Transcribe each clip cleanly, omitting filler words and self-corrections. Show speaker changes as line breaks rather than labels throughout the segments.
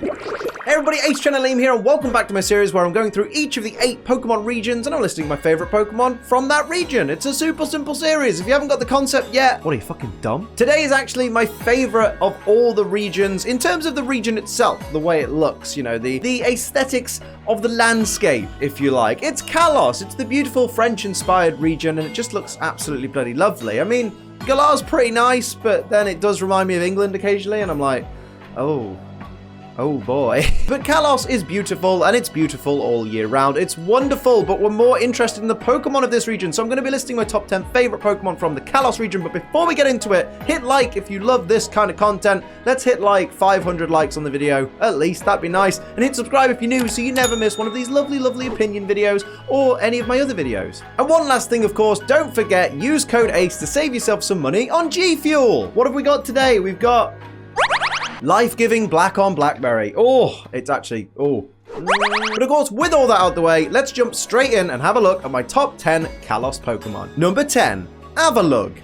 Hey everybody, Ace Channel Liam here, and welcome back to my series where I'm going through each of the 8 Pokemon regions and I'm listing my favorite Pokemon from that region. It's a super simple series. If you haven't got the concept yet, what are you, fucking dumb? Today is actually my favorite of all the regions in terms of the region itself, the way it looks, you know, the aesthetics of the landscape, if you like. It's Kalos. It's the beautiful French-inspired region and it just looks absolutely bloody lovely. I mean, Galar's pretty nice, but then it does remind me of England occasionally and I'm like, oh boy. But Kalos is beautiful, and it's beautiful all year round. It's wonderful, but we're more interested in the Pokemon of this region, so I'm going to be listing my top 10 favorite Pokemon from the Kalos region. But before we get into it, hit like if you love this kind of content. Let's hit like 500 likes on the video, at least. That'd be nice. And hit subscribe if you're new, so you never miss one of these lovely, lovely opinion videos or any of my other videos. And one last thing, of course, don't forget, use code ACE to save yourself some money on G Fuel. What have we got today? We've got Life-Giving Black on Blackberry. Oh, it's actually, oh. But of course, with all that out the way, let's jump straight in and have a look at my top 10 Kalos Pokemon. Number 10, Avalugg.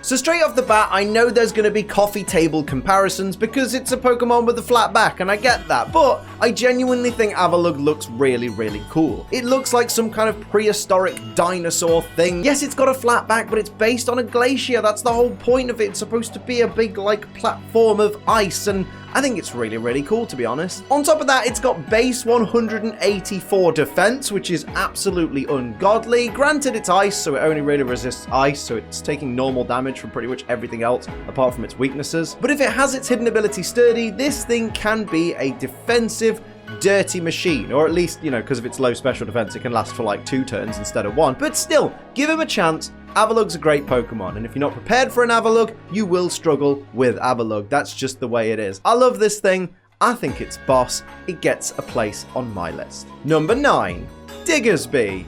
So straight off the bat, I know there's going to be coffee table comparisons because it's a Pokemon with a flat back, and I get that, but I genuinely think Avalugg looks really, really cool. It looks like some kind of prehistoric dinosaur thing. Yes, it's got a flat back, but it's based on a glacier. That's the whole point of it. It's supposed to be a big, like, platform of ice, and I think it's really, really cool, to be honest. On top of that, it's got base 184 defense, which is absolutely ungodly. Granted, it's ice, so it only really resists ice, so it's taking normal damage from pretty much everything else, apart from its weaknesses. But if it has its hidden ability Sturdy, this thing can be a defensive, dirty machine, or at least, you know, because of its low special defense, it can last for like 2 turns instead of 1. But still, give him a chance. Avalugg's a great Pokemon, and if you're not prepared for an Avalugg, you will struggle with Avalugg. That's just the way it is. I love this thing. I think it's boss. It gets a place on my list. Number 9, Diggersby.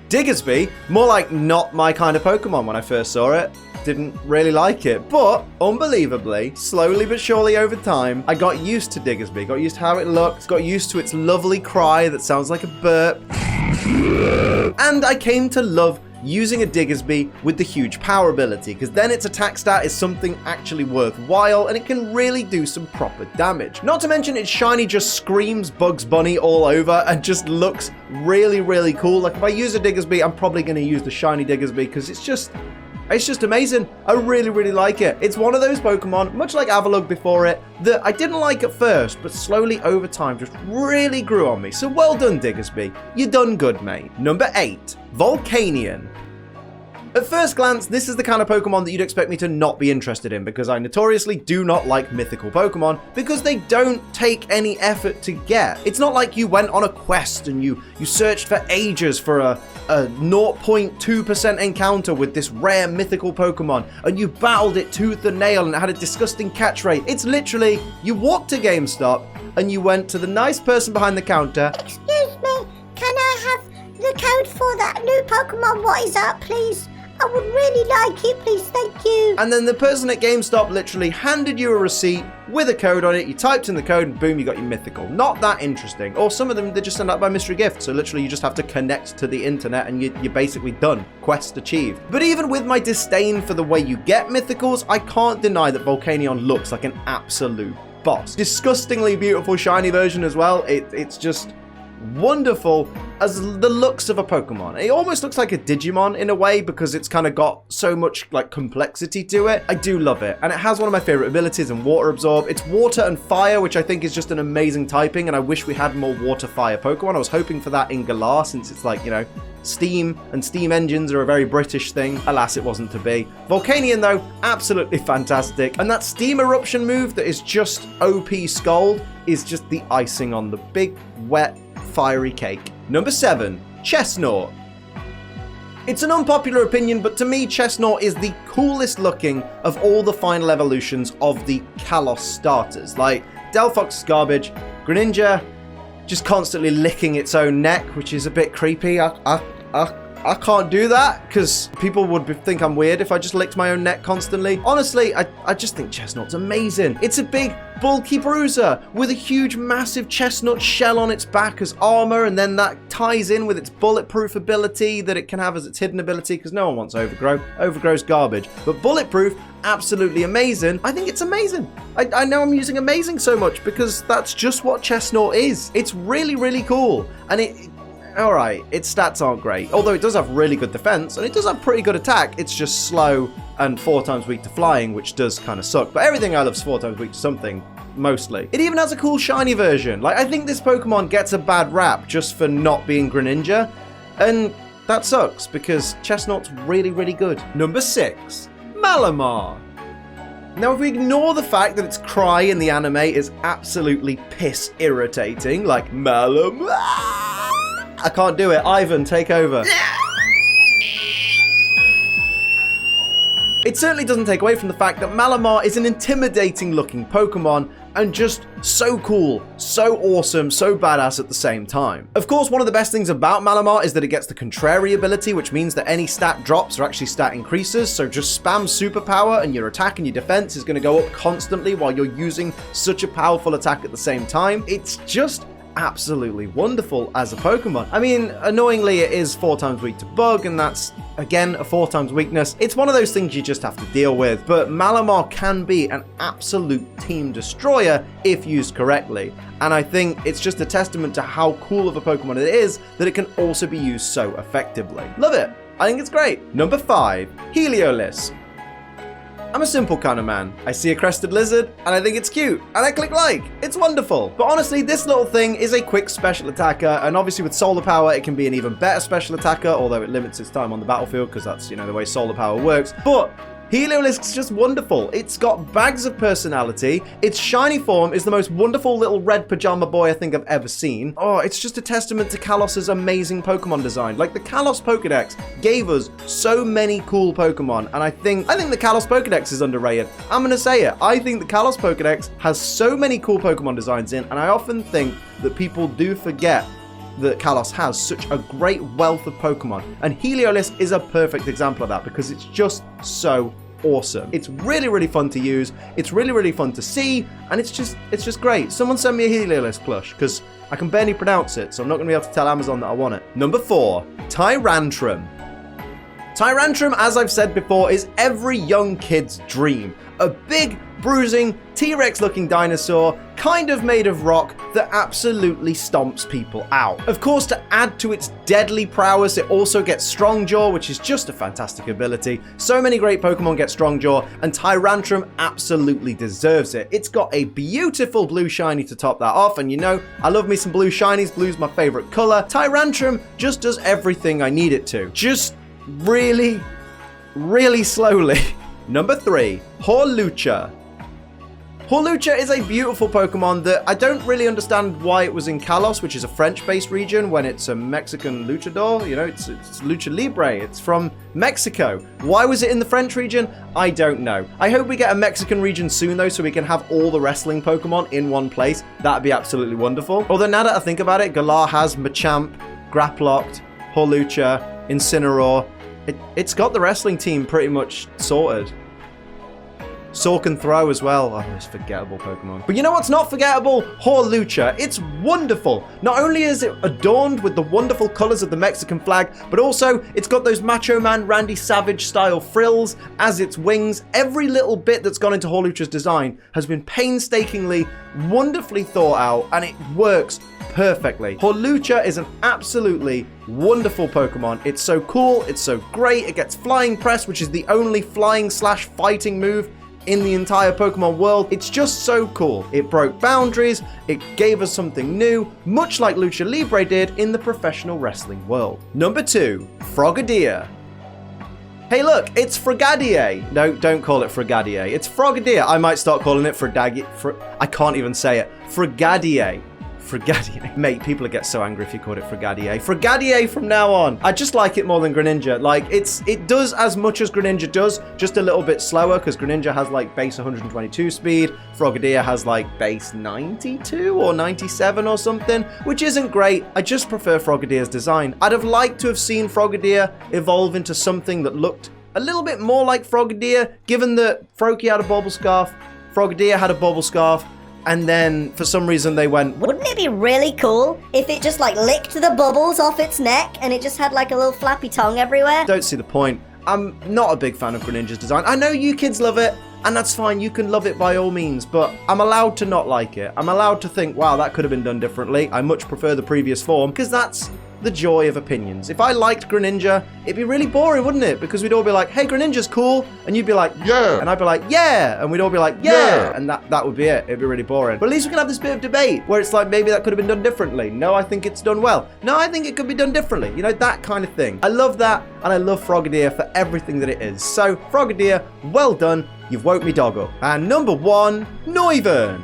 Diggersby, more like not my kind of Pokemon when I first saw it. Didn't really like it, but unbelievably, slowly but surely over time, I got used to Diggersby, got used to how it looks, got used to its lovely cry that sounds like a burp, and I came to love using a Diggersby with the huge power ability, because then its attack stat is something actually worthwhile and it can really do some proper damage. Not to mention its shiny just screams Bugs Bunny all over and just looks really, really cool. Like if I use a Diggersby, I'm probably going to use the shiny Diggersby because it's just amazing. I really, really like it. It's one of those Pokemon, much like Avalugg before it, that I didn't like at first, but slowly over time just really grew on me. So well done, Diggersby. You done good, mate. Number 8, Volcanion. At first glance, this is the kind of Pokemon that you'd expect me to not be interested in because I notoriously do not like mythical Pokemon because they don't take any effort to get. It's not like you went on a quest and you searched for ages for a 0.2% encounter with this rare mythical Pokemon and you battled it tooth and nail and it had a disgusting catch rate. It's literally, you walked to GameStop and you went to the nice person behind the counter.
Excuse me, can I have the code for that new Pokemon? What is that, please? I would really like it, please, thank you.
And then the person at GameStop literally handed you a receipt with a code on it. You typed in the code and boom, you got your mythical. Not that interesting. Or some of them, they just send out by mystery gift. So literally you just have to connect to the internet and you're basically done. Quest achieved. But even with my disdain for the way you get mythicals, I can't deny that Volcanion looks like an absolute boss. Disgustingly beautiful shiny version as well. It's just wonderful as the looks of a Pokemon. It almost looks like a Digimon in a way because it's kind of got so much like complexity to it. I do love it, and it has one of my favorite abilities in Water Absorb. It's Water and Fire, which I think is just an amazing typing, and I wish we had more Water Fire Pokemon. I was hoping for that in Galar since it's like, you know, steam and steam engines are a very British thing. Alas, it wasn't to be. Volcanion though, absolutely fantastic, and that steam eruption move that is just OP Scald is just the icing on the big wet fiery cake. Number 7, Chesnaught. It's an unpopular opinion, but to me, Chesnaught is the coolest looking of all the final evolutions of the Kalos starters. Like, Delphox is garbage, Greninja just constantly licking its own neck, which is a bit creepy. I can't do that because people would think I'm weird if I just licked my own neck constantly. Honestly, I just think Chesnaught's amazing. It's a big, bulky bruiser with a huge, massive chestnut shell on its back as armor, and then that ties in with its bulletproof ability that it can have as its hidden ability, because no one wants Overgrow. Overgrow's garbage. But bulletproof, absolutely amazing. I think it's amazing. I know I'm using amazing so much because that's just what Chesnaught is. It's really, really cool. And alright, its stats aren't great, although it does have really good defense, and it does have pretty good attack. It's just slow and 4 times weak to flying, which does kind of suck. But everything I love is 4 times weak to something, mostly. It even has a cool shiny version. Like, I think this Pokemon gets a bad rap just for not being Greninja, and that sucks because Chesnaught's really, really good. Number 6, Malamar. Now, if we ignore the fact that its cry in the anime is absolutely piss irritating, like Malamar, I can't do it. Ivan, take over. It certainly doesn't take away from the fact that Malamar is an intimidating looking Pokemon and just so cool, so awesome, so badass at the same time. Of course, one of the best things about Malamar is that it gets the Contrary ability, which means that any stat drops are actually stat increases, so just spam superpower and your attack and your defense is going to go up constantly while you're using such a powerful attack at the same time. It's just absolutely wonderful as a Pokemon. I mean, annoyingly, it is 4 times weak to Bug, and that's, again, a 4 times weakness. It's one of those things you just have to deal with, but Malamar can be an absolute team destroyer if used correctly, and I think it's just a testament to how cool of a Pokemon it is that it can also be used so effectively. Love it. I think it's great. Number 5, Heliolisk. I'm a simple kind of man. I see a crested lizard, and I think it's cute, and I click like. It's wonderful. But honestly, this little thing is a quick special attacker, and obviously with solar power, it can be an even better special attacker, although it limits its time on the battlefield, because that's, you know, the way solar power works. But Heliolisk's just wonderful. It's got bags of personality. Its shiny form is the most wonderful little red pajama boy I think I've ever seen. Oh, it's just a testament to Kalos's amazing Pokemon design. Like, the Kalos Pokedex gave us so many cool Pokemon, and I think the Kalos Pokedex is underrated. I'm gonna say it. I think the Kalos Pokedex has so many cool Pokemon designs in, and I often think that people do forget that Kalos has such a great wealth of Pokemon, and Heliolisk is a perfect example of that because it's just so awesome. It's really, really fun to use, it's really, really fun to see, and it's just great. Someone send me a Heliolisk plush, because I can barely pronounce it, so I'm not going to be able to tell Amazon that I want it. Number 4, Tyrantrum. Tyrantrum, as I've said before, is every young kid's dream. A big, bruising, T-Rex looking dinosaur, kind of made of rock, that absolutely stomps people out. Of course, to add to its deadly prowess, it also gets Strong Jaw, which is just a fantastic ability. So many great Pokemon get Strong Jaw, and Tyrantrum absolutely deserves it. It's got a beautiful blue shiny to top that off, and you know, I love me some blue shinies. Blue's my favorite color. Tyrantrum just does everything I need it to. Just really, really slowly. Number 3, Hawlucha. Hawlucha is a beautiful Pokemon that I don't really understand why it was in Kalos, which is a French-based region, when it's a Mexican luchador. You know, it's Lucha Libre. It's from Mexico. Why was it in the French region? I don't know. I hope we get a Mexican region soon, though, so we can have all the wrestling Pokemon in one place. That'd be absolutely wonderful. Although now that I think about it, Galar has Machamp, Graplocked, Hawlucha, Incineroar. It's got the wrestling team pretty much sorted. Saw can throw as well. Oh, it's forgettable Pokemon. But you know what's not forgettable? Hawlucha. It's wonderful. Not only is it adorned with the wonderful colors of the Mexican flag, but also it's got those Macho Man Randy Savage style frills as its wings. Every little bit that's gone into Hawlucha's design has been painstakingly, wonderfully thought out, and it works perfectly. Hawlucha is an absolutely wonderful Pokemon. It's so cool, it's so great. It gets Flying Press, which is the only flying/fighting move in the entire Pokemon world. It's just so cool. It broke boundaries, it gave us something new, much like Lucha Libre did in the professional wrestling world. Number 2, Frogadier. Hey look, it's Frogadier. No, don't call it Frogadier. It's Frogadier. I might start calling it I can't even say it. Frogadier. Frogadier. Mate, people get so angry if you called it Frogadier. Frogadier from now on. I just like it more than Greninja. Like, it does as much as Greninja does, just a little bit slower, because Greninja has, like, base 122 speed. Frogadier has, like, base 92 or 97 or something, which isn't great. I just prefer Frogadier's design. I'd have liked to have seen Frogadier evolve into something that looked a little bit more like Frogadier, given that Froakie had a bubble scarf, Frogadier had a bubble scarf, and then for some reason they went,
wouldn't it be really cool if it just like licked the bubbles off its neck and it just had like a little flappy tongue everywhere?
Don't see the point. I'm not a big fan of Greninja's design. I know you kids love it, and that's fine. You can love it by all means, but I'm allowed to not like it. I'm allowed to think, wow, that could have been done differently. I much prefer the previous form, because that's the joy of opinions. If I liked Greninja, it'd be really boring, wouldn't it? Because we'd all be like, hey, Greninja's cool, and you'd be like, yeah, and I'd be like, yeah, and we'd all be like, yeah, and that would be it. It'd be really boring. But at least we can have this bit of debate where it's like, maybe that could have been done differently. No, I think it's done well. No, I think it could be done differently. You know, that kind of thing. I love that, and I love Frogadier for everything that it is. So, Frogadier, well done. You've woke me dog up. And number 1, Noivern.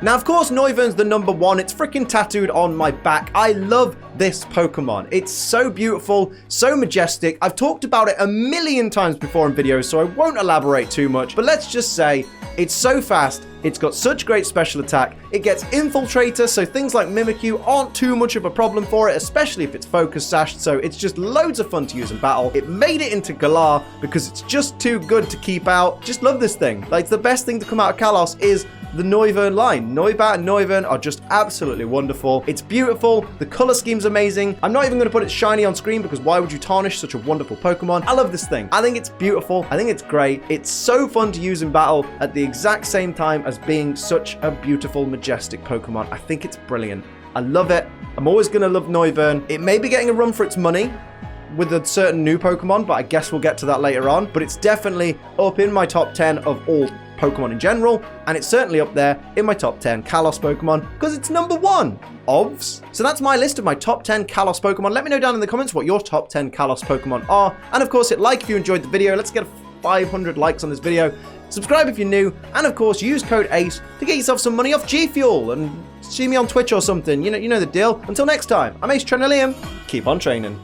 Now, of course, Noivern's the number 1. It's freaking tattooed on my back. I love this Pokemon. It's so beautiful, so majestic. I've talked about it a million times before in videos, so I won't elaborate too much. But let's just say, it's so fast. It's got such great special attack. It gets Infiltrator, so things like Mimikyu aren't too much of a problem for it, especially if it's Focus Sashed, so it's just loads of fun to use in battle. It made it into Galar because it's just too good to keep out. Just love this thing. Like, the best thing to come out of Kalos is the Noivern line. Noibat and Noivern are just absolutely wonderful. It's beautiful. The color scheme's amazing. I'm not even going to put it shiny on screen because why would you tarnish such a wonderful Pokemon? I love this thing. I think it's beautiful. I think it's great. It's so fun to use in battle at the exact same time as being such a beautiful, majestic Pokemon. I think it's brilliant. I love it. I'm always going to love Noivern. It may be getting a run for its money with a certain new Pokemon, but I guess we'll get to that later on. But it's definitely up in my top 10 of all Pokemon in general, and it's certainly up there in my top 10 Kalos Pokemon because it's number 1. Ovs. So that's my list of my top 10 Kalos Pokemon. Let me know down in the comments what your top 10 Kalos Pokemon are. And of course, hit like if you enjoyed the video. Let's get 500 likes on this video. Subscribe if you're new. And of course, use code ACE to get yourself some money off G Fuel and see me on Twitch or something. You know the deal. Until next time, I'm Ace Liam. Keep on training.